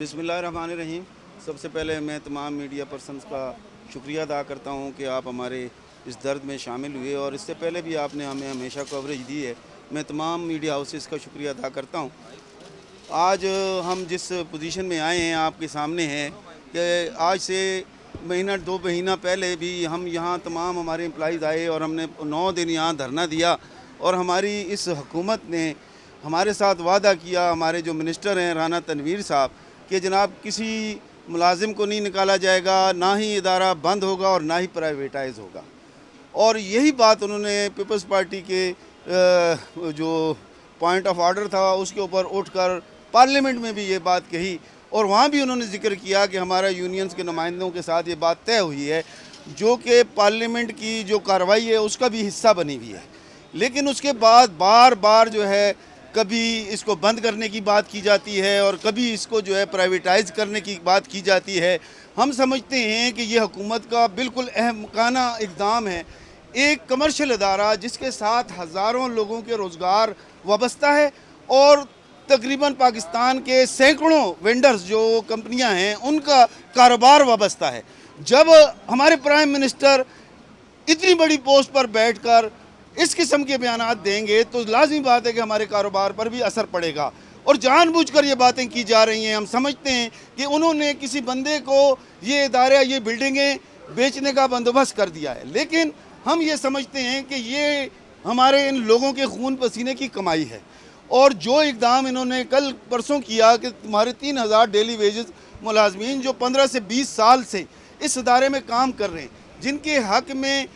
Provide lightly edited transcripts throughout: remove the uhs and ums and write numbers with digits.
बिस्मिल्लाहिर्रहमानिर्रहीम। सबसे पहले मैं तमाम मीडिया पर्सनस का शुक्रिया अदा करता हूँ कि आप हमारे इस दर्द में शामिल हुए और इससे पहले भी आपने हमें हमेशा कवरेज दी है। मैं तमाम मीडिया हाउसेस का शुक्रिया अदा करता हूँ। आज हम जिस पोजीशन में आए हैं आपके सामने हैं कि आज से महीना 2 महीना पहले भी हम यहाँ तमाम हमारे एम्प्लॉइज़ आए और हमने 9 दिन यहाँ धरना दिया और हमारी इस हुकूमत ने हमारे साथ वादा किया, हमारे जो मिनिस्टर हैं राना तनवीर साहब, कि जनाब किसी मुलाजिम को नहीं निकाला जाएगा, ना ही इदारा बंद होगा और ना ही प्राइवेटाइज होगा। और यही बात उन्होंने पीपल्स पार्टी के जो पॉइंट ऑफ ऑर्डर था उसके ऊपर उठकर पार्लियामेंट में भी ये बात कही और वहाँ भी उन्होंने जिक्र किया कि हमारा यूनियंस के नुमाइंदों के साथ ये बात तय हुई है, जो कि पार्लियामेंट की जो कार्रवाई है उसका भी हिस्सा बनी हुई है। लेकिन उसके बाद बार बार जो है कभी इसको बंद करने की बात की जाती है और कभी इसको जो है प्राइवेटाइज़ करने की बात की जाती है। हम समझते हैं कि ये हुकूमत का बिल्कुल अहमकाना इक़दाम है। एक कमर्शियल अदारा जिसके साथ हज़ारों लोगों के रोज़गार वाबस्ता है और तकरीबन पाकिस्तान के सैकड़ों वेंडर्स जो कंपनियां हैं उनका कारोबार वाबस्ता है। जब हमारे प्राइम मिनिस्टर इतनी बड़ी पोस्ट पर बैठकर इस किस्म के बयानात देंगे तो लाज़मी बात है कि हमारे कारोबार पर भी असर पड़ेगा और जानबूझकर ये बातें की जा रही हैं। हम समझते हैं कि उन्होंने किसी बंदे को ये इदारे ये बिल्डिंगें बेचने का बंदोबस्त कर दिया है, लेकिन हम ये समझते हैं कि ये हमारे इन लोगों के खून पसीने की कमाई है। और जो इक़दाम इन्होंने कल परसों किया कि तुम्हारे 3000 डेली वेजेस मुलाजमीन जो 15 से 20 साल से इस इदारे में काम कर रहे हैं, जिनके हक़ में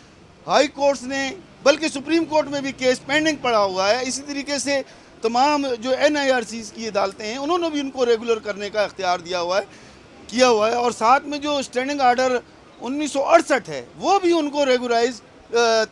हाई कोर्ट्स ने बल्कि सुप्रीम कोर्ट में भी केस पेंडिंग पड़ा हुआ है, इसी तरीके से तमाम जो NIRCs की अदालतें हैं उन्होंने भी उनको रेगुलर करने का इख्तियार किया हुआ है और साथ में जो स्टैंडिंग आर्डर 1968 है वो भी उनको रेगुलाइज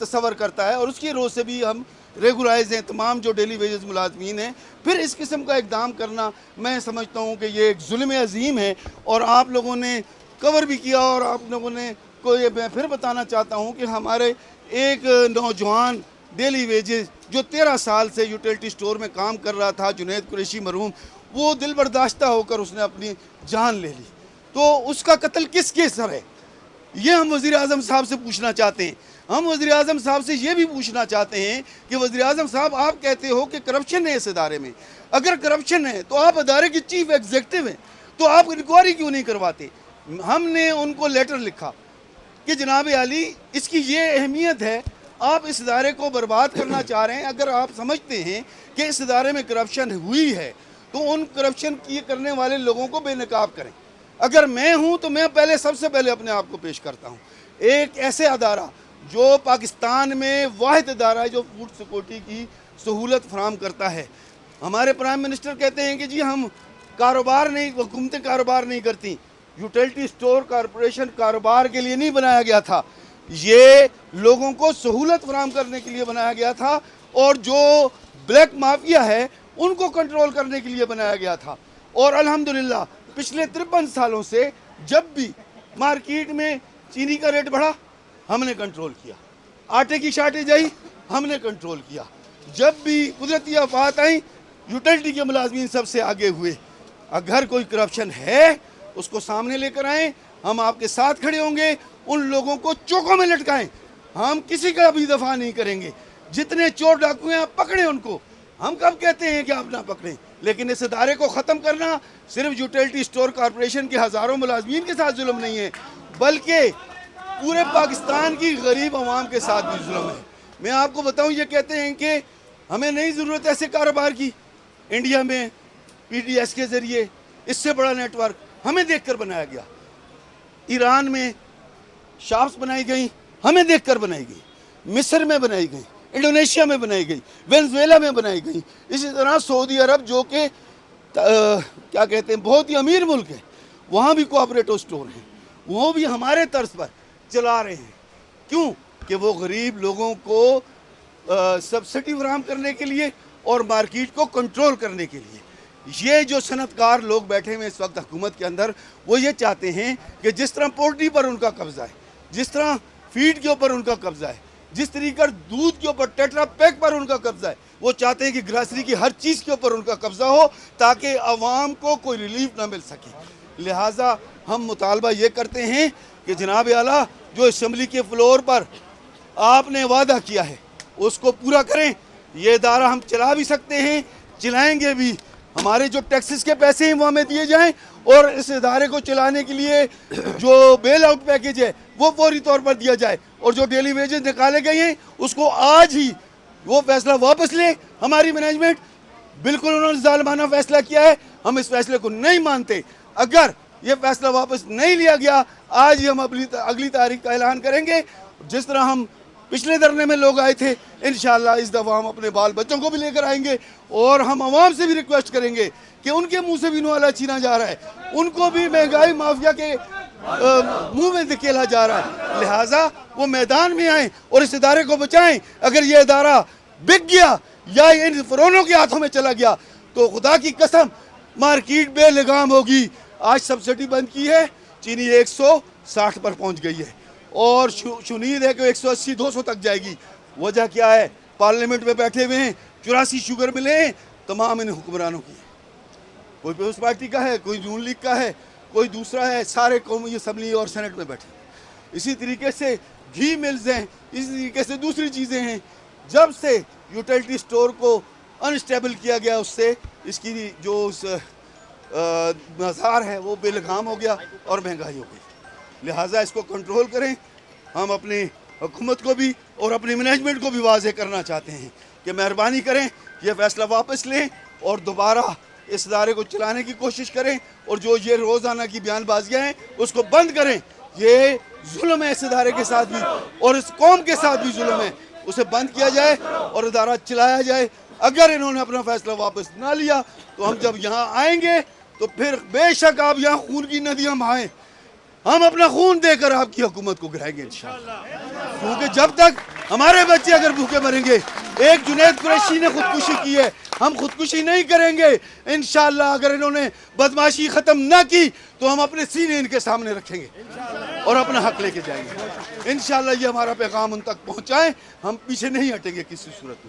तस्वर करता है और उसकी रोज़ से भी हम रेगुलाइज हैं तमाम जो डेली वेजेस मुलाजमीन हैं। फिर इस किस्म का इक़दाम करना मैं समझता हूँ कि ये एक जुल्म अजीम है और आप लोगों ने कवर भी किया और आप लोगों ने को ये मैं फिर बताना चाहता हूँ कि हमारे एक नौजवान डेली वेजेस जो 13 साल से यूटिलिटी स्टोर में काम कर रहा था, जुनैद कुरैशी मरहूम, वो दिल बर्दाश्ता होकर उसने अपनी जान ले ली। तो उसका कत्ल किस केस सर है, ये हम वज़ीर आज़म साहब से पूछना चाहते हैं। हम वज़ीर आज़म साहब से ये भी पूछना चाहते हैं कि वज़ीर आज़म साहब, आप कहते हो कि करप्शन है इस इदारे में, अगर करप्शन है तो आप इदारे के चीफ एग्जीक्यूटिव हैं, तो आप इंक्वायरी क्यों नहीं करवाते? हमने उनको लेटर लिखा कि जनाब आली इसकी ये अहमियत है, आप इस इदारे को बर्बाद करना चाह रहे हैं। अगर आप समझते हैं कि इस इदारे में करप्शन हुई है तो उन करप्शन की करने वाले लोगों को बेनकाब करें। अगर मैं हूं तो मैं पहले सबसे पहले अपने आप को पेश करता हूं। एक ऐसे अदारा जो पाकिस्तान में वाहिद अदारा है जो फूड सिक्योरिटी की सहूलत फराम करता है। हमारे प्राइम मिनिस्टर कहते हैं कि जी हम कारोबार नहीं, हुकूमतें कारोबार नहीं करती। यूटिलिटी स्टोर कॉरपोरेशन कारोबार के लिए नहीं बनाया गया था, ये लोगों को सहूलत फराहम करने के लिए बनाया गया था और जो ब्लैक माफिया है उनको कंट्रोल करने के लिए बनाया गया था। और अल्हम्दुलिल्लाह पिछले 53 सालों से जब भी मार्केट में चीनी का रेट बढ़ा हमने कंट्रोल किया, आटे की शार्टेज आई हमने कंट्रोल किया, जब भी कुदरती आफात आई यूटिलिटी के मुलाजमीन सबसे आगे हुए। अगर कोई करप्शन है उसको सामने लेकर आएँ, हम आपके साथ खड़े होंगे, उन लोगों को चौकों में लटकाएं। हम किसी का भी दफा नहीं करेंगे। जितने चोर डाकू हैं आप पकड़ें उनको। हम कब कहते हैं कि आप ना पकड़ें, लेकिन इस इदारे को ख़त्म करना सिर्फ यूटिलिटी स्टोर कॉरपोरेशन के हज़ारों मुलाजमीन के साथ जुल्म नहीं है, बल्कि पूरे पाकिस्तान की गरीब आवाम के साथ भी जुल्म है। मैं आपको बताऊँ, ये कहते हैं कि हमें नहीं ज़रूरत ऐसे कारोबार की। इंडिया में PDS के ज़रिए इससे बड़ा नेटवर्क हमें देख कर बनाया गया। ईरान में शॉप्स बनाई गई हमें देखकर बनाई गई, मिस्र में बनाई गई, इंडोनेशिया में बनाई गई, वेनेजुएला में बनाई गई। इसी तरह सऊदी अरब जो कि क्या कहते हैं बहुत ही अमीर मुल्क है, वहाँ भी कोऑपरेटिव स्टोर हैं, वो भी हमारे तर्ज पर चला रहे हैं। क्यों? कि वो गरीब लोगों को सब्सिडी फराहम करने के लिए और मार्केट को कंट्रोल करने के लिए। ये जो सनतकार लोग बैठे हुए इस वक्त हुकूमत के अंदर, वो ये चाहते हैं कि जिस तरह पोल्ट्री पर उनका कब्जा है, जिस तरह फीड के ऊपर उनका कब्जा है, जिस तरीके दूध के ऊपर टेट्रा पैक पर उनका कब्जा है, वो चाहते हैं कि ग्रासरी की हर चीज़ के ऊपर उनका कब्जा हो ताकि आवाम को कोई रिलीफ ना मिल सके। लिहाजा हम मुतालबा ये करते हैं कि जनाब आला जो असम्बली के फ्लोर पर आपने वादा किया है उसको पूरा करें। ये इदारा हम चला भी सकते हैं, चलाएंगे भी। हमारे जो टैक्सेस के पैसे हैं वो हमें दिए जाएं और इस इदारे को चलाने के लिए जो बेल आउट पैकेज है वो फौरी तौर पर दिया जाए और जो डेली वेजेस निकाले गए हैं उसको आज ही वो फैसला वापस ले। हमारी मैनेजमेंट बिल्कुल उन्होंने जालिमाना फैसला किया है, हम इस फैसले को नहीं मानते। अगर ये फैसला वापस नहीं लिया गया आज ही हम अगली तारीख का ऐलान करेंगे। जिस तरह हम पिछले धरने में लोग आए थे, इंशाअल्लाह इस दफ़ा हम अपने बाल बच्चों को भी लेकर आएंगे और हम आवाम से भी रिक्वेस्ट करेंगे कि उनके मुंह से भी नुआला छीना जा रहा है, उनको भी महंगाई माफिया के मुंह में धकेला जा रहा है। लिहाजा वो मैदान में आए और इस इदारे को बचाएं। अगर ये इदारा बिक गया या इन फरोनों के हाथों में चला गया तो खुदा की कसम मार्केट बेलगाम होगी। आज सब्सिडी बंद की है, चीनी 160 पर पहुंच गई है और शुनीद है कि 180-200 तक जाएगी। वजह क्या है? पार्लियामेंट में बैठे हुए हैं 84 शुगर मिले हैं तमाम इन हुक्मरानों की। कोई पीपल्स पार्टी का है, कोई नून लीग का है, कोई दूसरा है, सारे कौमी असम्बली और सेनेट में बैठे। इसी तरीके से घी मिल्स हैं, इसी तरीके से दूसरी चीज़ें हैं। जब से यूटिलिटी स्टोर को अनस्टेबल किया गया उससे इसकी जो बाजार है वो बेलगाम हो गया और महंगाई हो गई। लिहाजा इसको कंट्रोल करें। हम अपनी हुकूमत को भी और अपनी मैनेजमेंट को भी वाज़ेह करना चाहते हैं कि मेहरबानी करें ये फ़ैसला वापस लें और दोबारा इस इदारे को चलाने की कोशिश करें और जो ये रोज़ाना की बयानबाजियाँ हैं उसको बंद करें। ये जुल्म है इस इदारे के साथ भी और इस कौम के साथ भी जुल्म है, उसे बंद किया जाए और इदारा चलाया जाए। अगर इन्होंने अपना फ़ैसला वापस ना लिया तो हम जब यहाँ आएंगे तो फिर बेशक आप यहाँ खून की नदियाँ बहाएं, हम अपना खून देकर आपकी हुकूमत को गिराएंगे इंशाअल्लाह। क्योंकि जब तक हमारे बच्चे अगर भूखे मरेंगे, एक जुनैद कुरैशी ने खुदकुशी की है, हम खुदकुशी नहीं करेंगे इंशाअल्लाह। अगर इन्होंने बदमाशी ख़त्म ना की तो हम अपने सीने इनके सामने रखेंगे और अपना हक लेके जाएंगे इंशाअल्लाह। ये हमारा पैगाम उन तक पहुँचाएँ, हम पीछे नहीं हटेंगे किसी सूरत में।